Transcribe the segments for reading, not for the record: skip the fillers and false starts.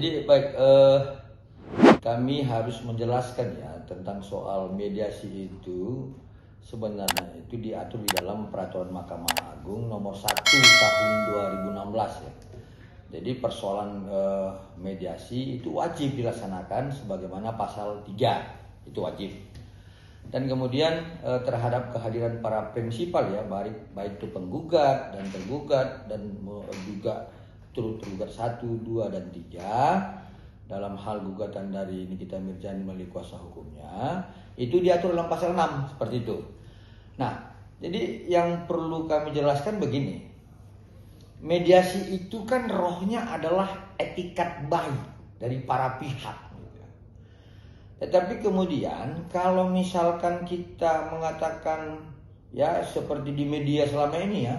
Jadi baik, kami harus menjelaskan ya tentang soal mediasi itu sebenarnya itu diatur di dalam Peraturan Mahkamah Agung nomor 1 tahun 2016 ya. Jadi persoalan mediasi itu wajib dilaksanakan sebagaimana pasal 3 itu wajib. Dan kemudian terhadap kehadiran para prinsipal ya, baik itu penggugat dan tergugat dan juga turut tergugat 1, 2, dan 3 dalam hal gugatan dari Nikita Mirzani melalui kuasa hukumnya itu diatur dalam pasal 6 seperti itu. Nah, jadi yang perlu kami jelaskan begini. Mediasi itu kan rohnya adalah etikat baik dari para pihak. Tetapi kemudian kalau misalkan kita mengatakan ya seperti di media selama ini ya,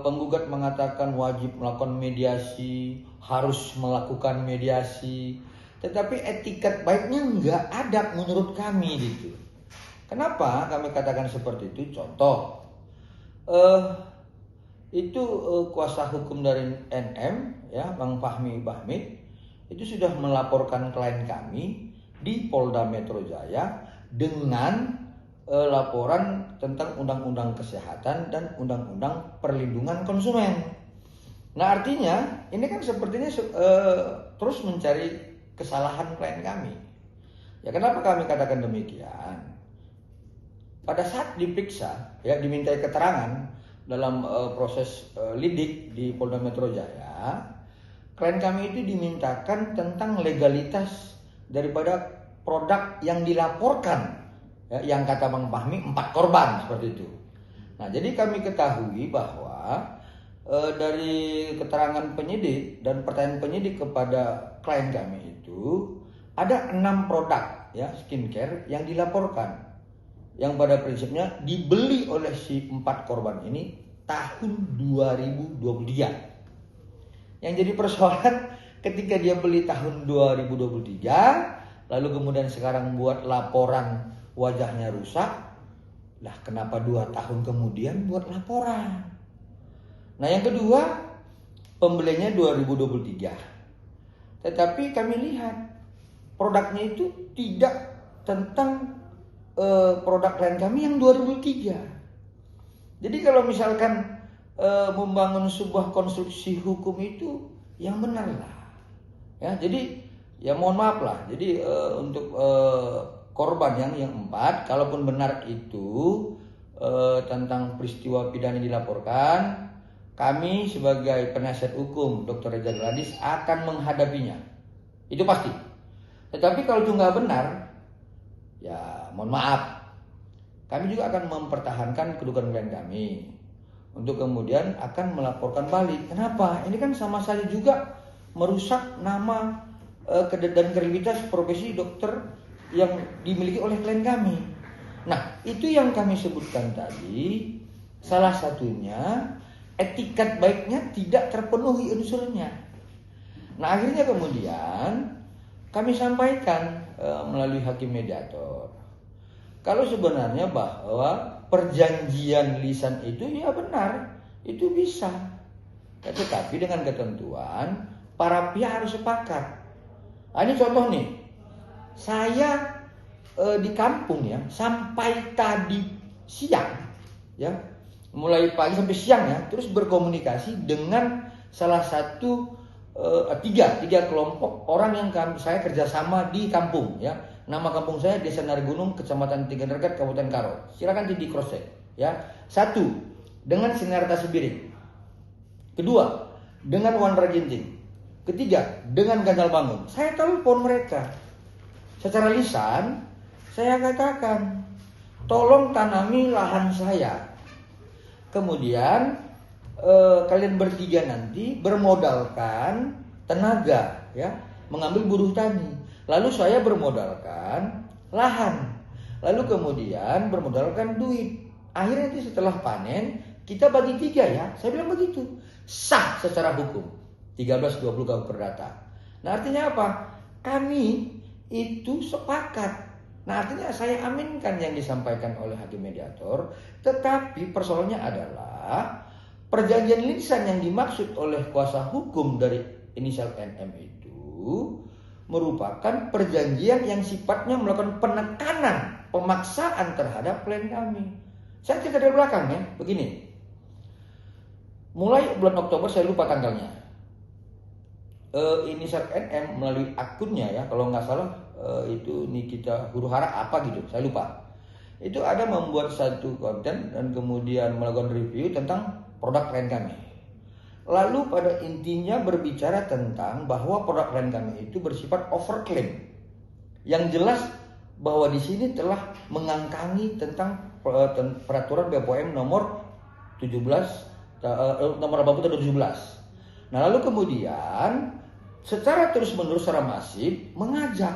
penggugat mengatakan wajib melakukan mediasi, harus melakukan mediasi, tetapi etikat baiknya nggak ada menurut kami gitu. Kenapa kami katakan seperti itu? Contoh, itu kuasa hukum dari NM ya, Bang Fahmi Bahmid itu sudah melaporkan klien kami di Polda Metro Jaya dengan laporan tentang Undang-Undang Kesehatan dan Undang-Undang Perlindungan Konsumen. Nah artinya ini kan sepertinya terus mencari kesalahan klien kami. Ya kenapa kami katakan demikian? Pada saat diperiksa ya, dimintai keterangan dalam proses lidik di Polda Metro Jaya, klien kami itu dimintakan tentang legalitas daripada produk yang dilaporkan ya, yang kata Bang Fahmi 4 korban seperti itu. Nah jadi kami ketahui bahwa dari keterangan penyidik dan pertanyaan penyidik kepada klien kami itu ada 6 produk ya skincare yang dilaporkan, yang pada prinsipnya dibeli oleh si 4 korban ini tahun 2023. Yang jadi persoalan ketika dia beli tahun 2023, lalu kemudian sekarang buat laporan wajahnya rusak, lah kenapa 2 tahun kemudian buat laporan? Nah yang kedua, pembeliannya 2023. Tetapi kami lihat produknya itu tidak tentang produk klien kami yang 2003. Jadi kalau misalkan membangun sebuah konstruksi hukum itu yang benar lah. Ya, jadi ya mohon maaf lah. Jadi untuk korban yang 4, kalaupun benar itu tentang peristiwa pidana dilaporkan, kami sebagai penasihat hukum Dr. Reza Gladys akan menghadapinya. Itu pasti. Tetapi kalau itu nggak benar, ya mohon maaf. Kami juga akan mempertahankan kedudukan klien kami untuk kemudian akan melaporkan balik. Kenapa? Ini kan sama saja juga merusak nama dan kredibilitas profesi dokter yang dimiliki oleh klien kami. Nah, itu yang kami sebutkan tadi. Salah satunya etikat baiknya tidak terpenuhi unsurnya. Nah, akhirnya kemudian kami sampaikan melalui hakim mediator. Kalau sebenarnya bahwa perjanjian lisan itu ya benar, itu bisa. Tetapi dengan ketentuan para pihak harus sepakat. Nah, ini contoh nih, saya di kampung ya sampai tadi siang ya, mulai pagi sampai siang ya, terus berkomunikasi dengan salah satu tiga kelompok orang yang saya kerjasama di kampung ya. Nama kampung saya Desa Narigunung, Kecamatan Tiga Dergat, Kabupaten Karo. Silakan di cross check ya. 1 dengan Sinarta Sebiring. 2 dengan Wandra Ginting. 3 dengan Ganjal Bangun. Saya telepon mereka. Secara lisan saya katakan, tolong tanami lahan saya. Kemudian kalian bertiga nanti bermodalkan tenaga ya, mengambil buruh tani. Lalu saya bermodalkan lahan. Lalu kemudian bermodalkan duit. Akhirnya nanti setelah panen kita bagi 3 ya. Saya bilang begitu. Sah secara hukum. 1320 KUH Perdata. Nah artinya apa? Kami itu sepakat. Nah artinya saya aminkan yang disampaikan oleh hakim mediator. Tetapi persoalannya adalah perjanjian lisan yang dimaksud oleh kuasa hukum dari inisial NM itu merupakan perjanjian yang sifatnya melakukan penekanan, pemaksaan terhadap klien kami. Saya cerita dari belakang ya, begini. Mulai bulan Oktober, saya lupa tanggalnya, inisial NM melalui akunnya ya, kalau nggak salah itu Nikita Huru-Hara apa gitu, saya lupa. Itu ada membuat satu konten dan kemudian melakukan review tentang produk klien kami. Lalu pada intinya berbicara tentang bahwa produk klien kami itu bersifat overclaim. Yang jelas bahwa di sini telah mengangkangi tentang peraturan BPOM nomor 80 tahun 2017. Nah, lalu kemudian secara terus-menerus, secara masif mengajak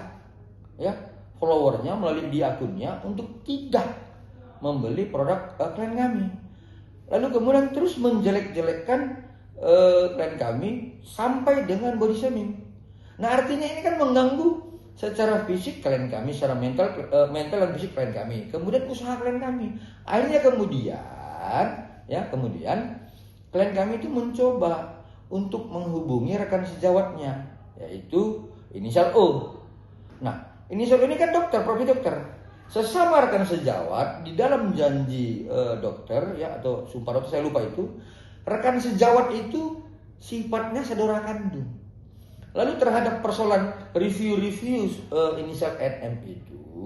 ya followernya melalui di akunnya untuk tidak membeli produk klien kami. Lalu kemudian terus menjelek-jelekkan klien kami sampai dengan body shaming. Nah, artinya ini kan mengganggu secara fisik klien kami, secara mental dan fisik klien kami, kemudian usaha klien kami. Akhirnya kemudian klien kami itu mencoba untuk menghubungi rekan sejawatnya, yaitu inisial O. Nah, inisial ini kan dokter, profesi dokter. Sesama rekan sejawat di dalam janji dokter ya, atau sumpah dokter, saya lupa itu. Rekan sejawat itu sifatnya saudara kandung. Lalu terhadap persoalan review inisial NM itu,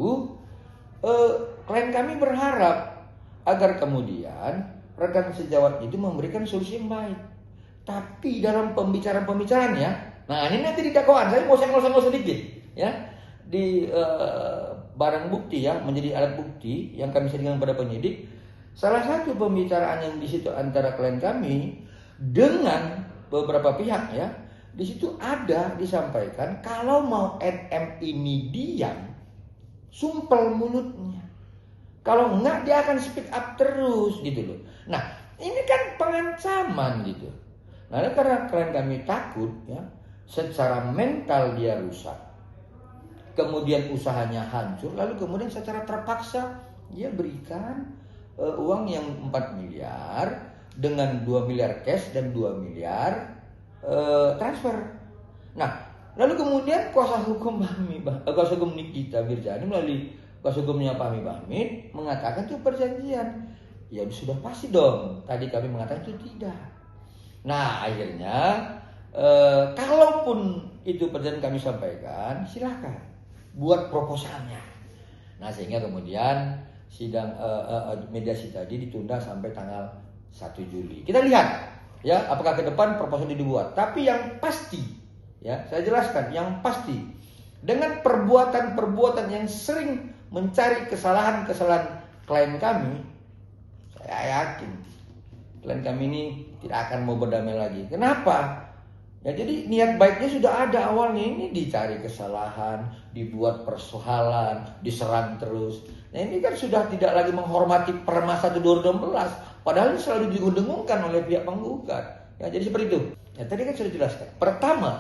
klien kami berharap agar kemudian rekan sejawat itu memberikan solusi yang baik. Tapi dalam pembicaraan ya, nah ini nanti di dakwaan saya mau senggol sedikit ya, di barang bukti ya, menjadi alat bukti yang kami sajikan pada penyidik. Salah satu pembicaraan yang di situ antara klien kami dengan beberapa pihak ya, di situ ada disampaikan kalau mau NM ini diam, sumpel mulutnya. Kalau enggak dia akan speak up terus gitu loh. Nah, ini kan pengancaman gitu. Nah, karena klien kami takut ya, secara mental dia rusak, kemudian usahanya hancur, lalu kemudian secara terpaksa dia berikan uang yang 4 miliar dengan 2 miliar cash dan 2 miliar transfer. Nah, lalu kemudian kuasa hukum Nikita Mirzani melalui kuasa hukumnya Pak Hamid mengatakan itu perjanjian. Ya sudah pasti dong, tadi kami mengatakan itu tidak. Nah, akhirnya kalaupun itu perjanjian kami sampaikan, silakan buat proposalnya. Nah, sehingga kemudian sidang mediasi tadi ditunda sampai tanggal 1 Juli. Kita lihat ya, apakah ke depan proposal dibuat. Tapi yang pasti ya, saya jelaskan, yang pasti dengan perbuatan-perbuatan yang sering mencari kesalahan-kesalahan klien kami, saya yakin klien kami ini tidak akan mau berdamai lagi. Kenapa? Ya, jadi niat baiknya sudah ada awalnya, ini dicari kesalahan, dibuat persoalan, diserang terus. Nah, ini kan sudah tidak lagi menghormati Perma 1 2016, padahal ini selalu diundang-undangkan oleh pihak penggugat. Ya, jadi seperti itu. Ya, tadi kan sudah jelaskan. Pertama,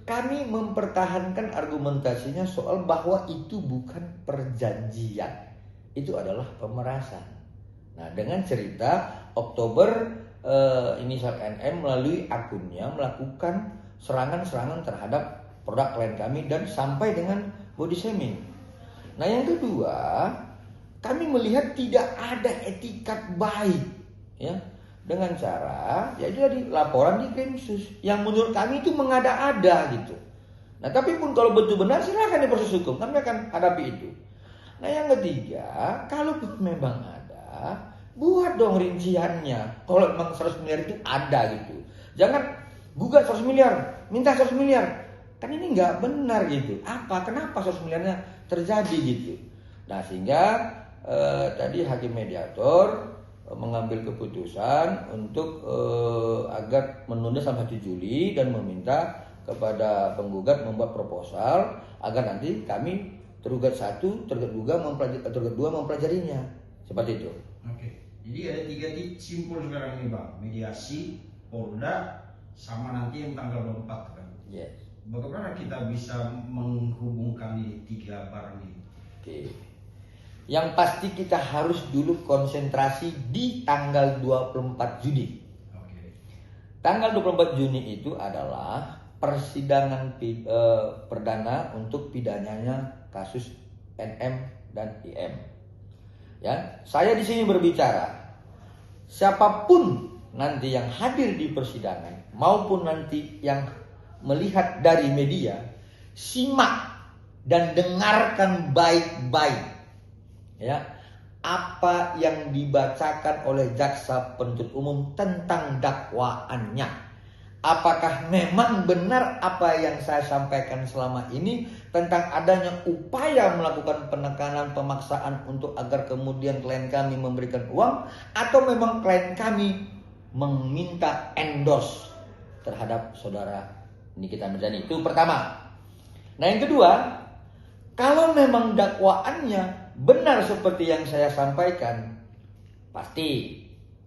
kami mempertahankan argumentasinya soal bahwa itu bukan perjanjian, itu adalah pemerasan. Nah, dengan cerita Oktober inisial NM melalui akunnya melakukan serangan-serangan terhadap produk klien kami dan sampai dengan body shaming. Nah, yang kedua, kami melihat tidak ada etikat baik ya, dengan cara yaitu tadi laporan di Krimsus yang menurut kami itu mengada-ada gitu. Nah, tapi pun kalau betul benar silakan diproses hukum, kami akan hadapi itu. Nah, yang ketiga, kalau memang ada, buat dong rinciannya. Kalau memang 100 miliar itu ada gitu. Jangan gugat 100 miliar, minta 100 miliar. Kan ini nggak benar gitu. Kenapa 100 miliarnya terjadi gitu. Nah, sehingga tadi hakim mediator mengambil keputusan untuk agar menunda sampai 1 Juli dan meminta kepada penggugat membuat proposal agar nanti kami tergugat 1, tergugat 2 mempelajarinya. Seperti itu. Oke. Jadi ada 3 titik simpul sekarang ini, Bang. Mediasi, Polda, sama nanti yang tanggal 24 kan. Yes. Bagaimana kita bisa menghubungkan di 3 barang ini? Oke. Yang pasti kita harus dulu konsentrasi di tanggal 24 Juni. Oke. Tanggal 24 Juni itu adalah persidangan perdana untuk pidananya kasus NM dan IM. Ya, saya di sini berbicara, siapapun nanti yang hadir di persidangan maupun nanti yang melihat dari media, simak dan dengarkan baik-baik ya apa yang dibacakan oleh jaksa penuntut umum tentang dakwaannya. Apakah memang benar apa yang saya sampaikan selama ini tentang adanya upaya melakukan penekanan pemaksaan untuk agar kemudian klien kami memberikan uang, atau memang klien kami meminta endorse terhadap saudara Nikita Mirzani? Itu pertama. Nah, yang kedua, kalau memang dakwaannya benar seperti yang saya sampaikan, pasti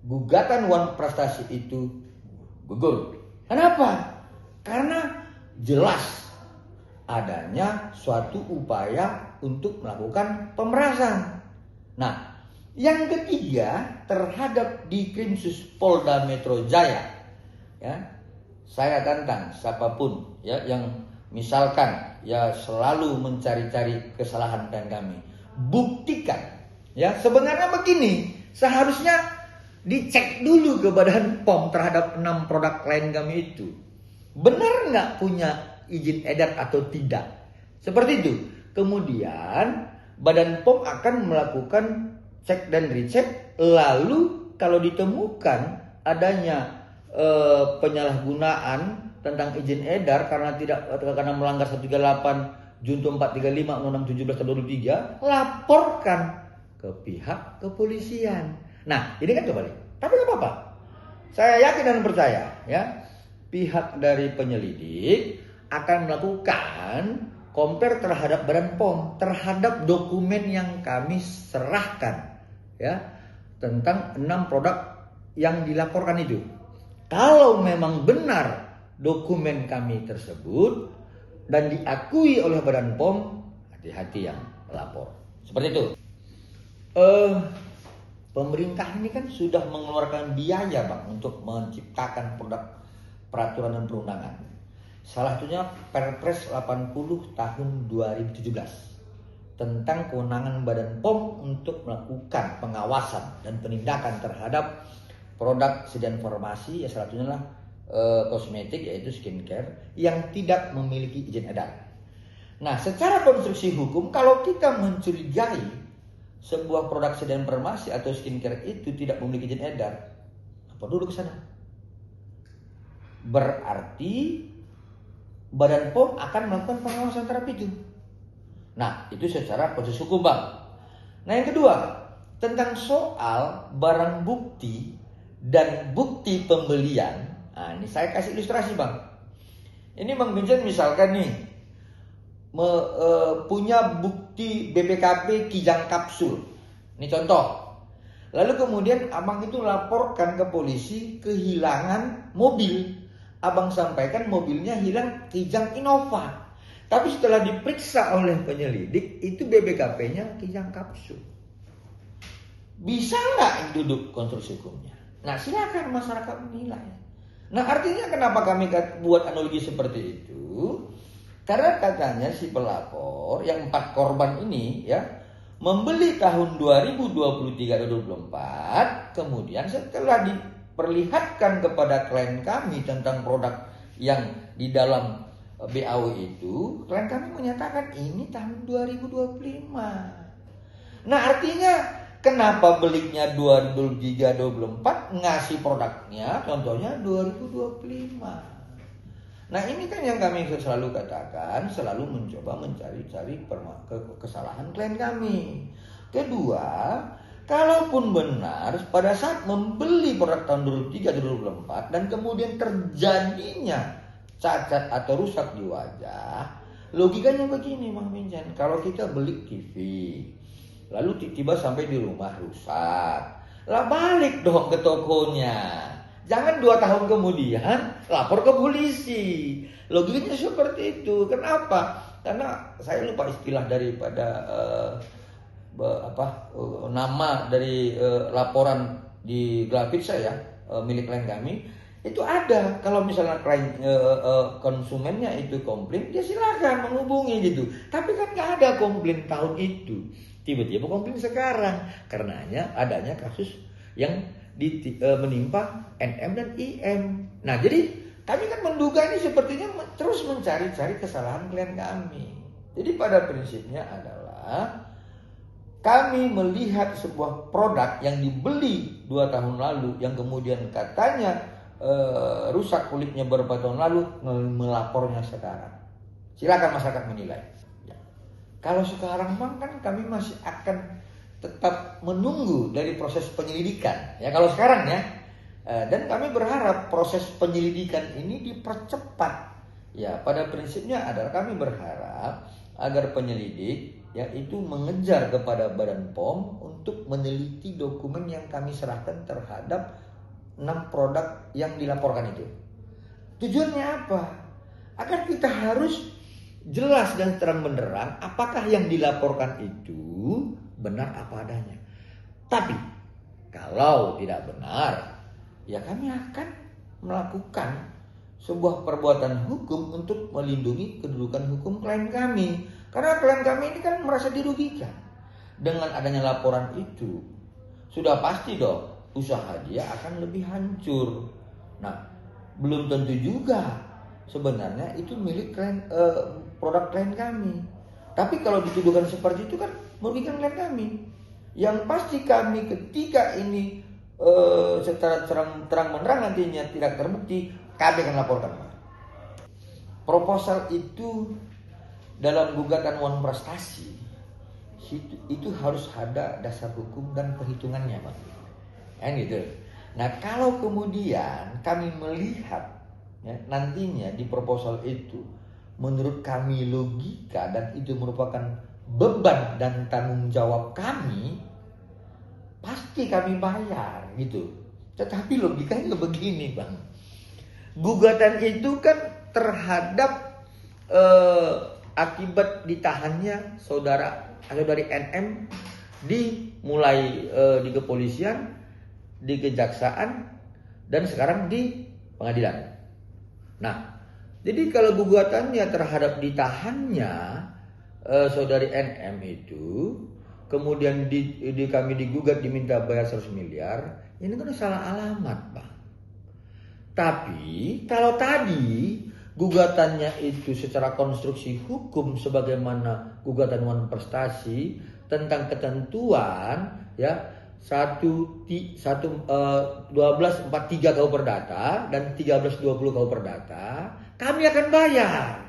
gugatan Wan Prastasi itu gugur. Kenapa? Karena jelas adanya suatu upaya untuk melakukan pemerasan. Nah, yang ketiga, terhadap di Krimsus Polda Metro Jaya, ya, saya tantang siapapun ya yang misalkan ya selalu mencari-cari kesalahan klien kami, buktikan. Ya, sebenarnya begini, seharusnya dicek dulu ke Badan POM terhadap 6 produk klien kami itu. Benar nggak punya izin edar atau tidak? Seperti itu. Kemudian Badan POM akan melakukan cek dan recheck. Lalu kalau ditemukan adanya penyalahgunaan tentang izin edar karena melanggar 138 Junto 435 Undang-Undang 17 tahun 2003, laporkan ke pihak kepolisian. Nah, ini kan kembali. Tapi nggak apa-apa. Saya yakin dan percaya ya, pihak dari penyelidik akan melakukan compare terhadap Badan POM terhadap dokumen yang kami serahkan ya tentang 6 produk yang dilaporkan itu. Kalau memang benar dokumen kami tersebut dan diakui oleh Badan POM, hati-hati yang melapor. Seperti itu. Pemerintah ini kan sudah mengeluarkan biaya Bang untuk menciptakan produk peraturan dan perundangan. Salah satunya Perpres 80 tahun 2017 tentang kewenangan Badan POM untuk melakukan pengawasan dan penindakan terhadap produk sedan farmasi, ya salah satunya adalah kosmetik yaitu skincare yang tidak memiliki izin edar. Nah, secara konstruksi hukum kalau kita mencurigai sebuah produk sedan farmasi atau skincare itu tidak memiliki izin edar, apa dulu ke sana? Berarti Badan POM akan melakukan pengawasan terhadap itu. Nah, itu secara proses hukum Bang. Nah, yang kedua, tentang soal barang bukti dan bukti pembelian. Nah, ini saya kasih ilustrasi Bang. Ini Bang Vincent misalkan nih punya bukti BPKB Kijang kapsul. Ini contoh. Lalu kemudian abang itu laporkan ke polisi kehilangan mobil. Abang sampaikan mobilnya hilang Kijang Innova. Tapi setelah diperiksa oleh penyelidik itu BPKB-nya Kijang kapsul. Bisa nggak duduk konstruksi hukumnya? Nah, silakan masyarakat menilai. Nah, artinya kenapa kami buat analogi seperti itu? Karena katanya si pelapor yang 4 korban ini ya membeli tahun 2023-2024, kemudian setelah diperlihatkan kepada klien kami tentang produk yang di dalam BAW itu, klien kami menyatakan ini tahun 2025. Nah, artinya kenapa belinya 2023-2024 ngasih produknya contohnya 2025. Nah, ini kan yang kami selalu katakan, selalu mencoba mencari-cari kesalahan klien kami. Kedua, kalaupun benar pada saat membeli produk tahun 2023-2024 dan kemudian terjadinya cacat atau rusak di wajah, logikanya begini Bang Vincent, kalau kita beli TV, lalu tiba-tiba sampai di rumah rusak, lah balik dong ke tokonya. Jangan 2 tahun kemudian lapor ke polisi. Logikanya seperti itu. Kenapa? Karena saya lupa istilah daripada nama dari laporan di Grafit saya milik klien kami. Itu ada. Kalau misalnya klien konsumennya itu komplain, dia silakan menghubungi gitu. Tapi kan nggak ada komplain tahun itu. Tiba-tiba komplain sekarang. Karenanya adanya kasus yang menimpa NM dan IM. Nah, jadi kami kan menduga ini sepertinya terus mencari-cari kesalahan klien kami. Jadi pada prinsipnya adalah kami melihat sebuah produk yang dibeli 2 tahun lalu yang kemudian katanya rusak kulitnya beberapa tahun lalu, melapornya sekarang. Silakan masyarakat menilai. Ya. Kalau sekarang kan kami masih akan tetap menunggu dari proses penyelidikan. Ya kalau sekarang ya, dan kami berharap proses penyelidikan ini dipercepat. Ya pada prinsipnya adalah kami berharap agar penyelidik yaitu mengejar kepada Badan POM untuk meneliti dokumen yang kami serahkan terhadap 6 produk yang dilaporkan itu. Tujuannya apa? Agar kita harus jelas dan terang benderang apakah yang dilaporkan itu benar apa adanya. Tapi kalau tidak benar, ya kami akan melakukan sebuah perbuatan hukum untuk melindungi kedudukan hukum klien kami. Karena klien kami ini kan merasa dirugikan dengan adanya laporan itu. Sudah pasti dong usaha dia akan lebih hancur. Nah, belum tentu juga sebenarnya itu milik produk klien kami. Tapi kalau dituduhkan seperti itu kan merugikan klien kami. Yang pasti kami ketika ini secara terang-menerang nantinya tidak terbukti, kami akan laporkan. Proposal itu dalam gugatan wan prestasi itu harus ada dasar hukum dan perhitungannya, Pak. Kan gitu. Nah, kalau kemudian kami melihat ya, nantinya di proposal itu menurut kami logika dan itu merupakan beban dan tanggung jawab kami, pasti kami bayar gitu. Tetapi logikanya begini, Bang. Gugatan itu kan terhadap akibat ditahannya saudari NM dimulai di kepolisian, di kejaksaan, dan sekarang di pengadilan. Nah, jadi kalau gugatannya terhadap ditahannya saudari NM itu, kemudian kami digugat diminta bayar 100 miliar, ini kan salah alamat, Bang. Tapi kalau tadi gugatannya itu secara konstruksi hukum sebagaimana gugatan wan prestasi tentang ketentuan ya 1243 KU Perdata dan 1320 KU Perdata, kami akan bayar.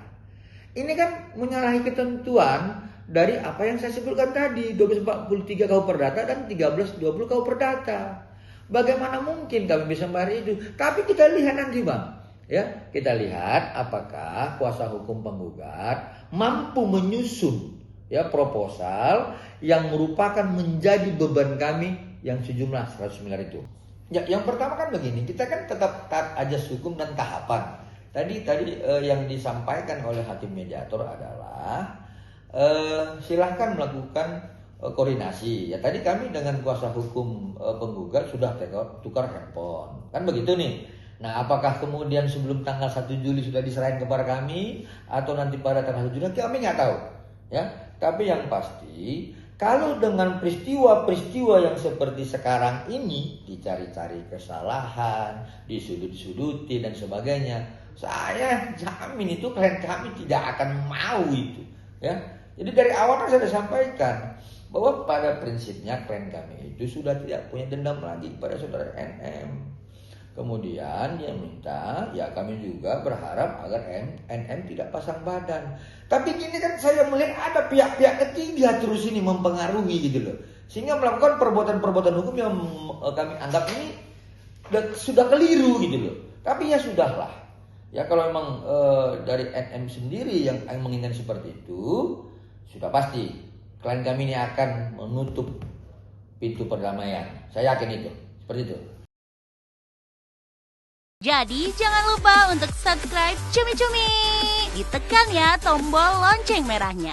Ini kan menyalahi ketentuan dari apa yang saya sebutkan tadi, 1243 KU Perdata dan 1320 KU Perdata. Bagaimana mungkin kami bisa membayar itu? Tapi kita lihat nanti, Bang. Ya, kita lihat apakah kuasa hukum penggugat mampu menyusun ya proposal yang merupakan menjadi beban kami yang sejumlah 100 miliar itu. Ya, yang pertama kan begini, kita kan tetap taat ajas hukum dan tahapan. Tadi yang disampaikan oleh hakim mediator adalah silahkan melakukan koordinasi. Ya tadi kami dengan kuasa hukum penggugat sudah tukar handphone. Kan begitu nih. Nah, apakah kemudian sebelum tanggal 1 Juli sudah diserahin kepada kami atau nanti pada tanggal 1 Juli kami nggak tahu. Ya, tapi yang pasti kalau dengan peristiwa-peristiwa yang seperti sekarang ini dicari-cari kesalahan, disudut-suduti dan sebagainya, saya jamin itu klien kami tidak akan mau itu. Ya, jadi dari awal kan saya sampaikan bahwa pada prinsipnya klien kami itu sudah tidak punya dendam lagi kepada saudara NM. Kemudian dia minta, ya kami juga berharap agar NM tidak pasang badan. Tapi gini kan saya melihat ada pihak-pihak ketiga terus ini mempengaruhi gitu loh. Sehingga melakukan perbuatan-perbuatan hukum yang kami anggap ini sudah keliru gitu loh. Tapi ya sudahlah. Ya kalau memang dari NM sendiri yang menginginkan seperti itu, sudah pasti klien kami ini akan menutup pintu perdamaian. Saya yakin itu. Seperti itu. Jadi jangan lupa untuk subscribe Cumi Cumi. Ditekan ya tombol lonceng merahnya.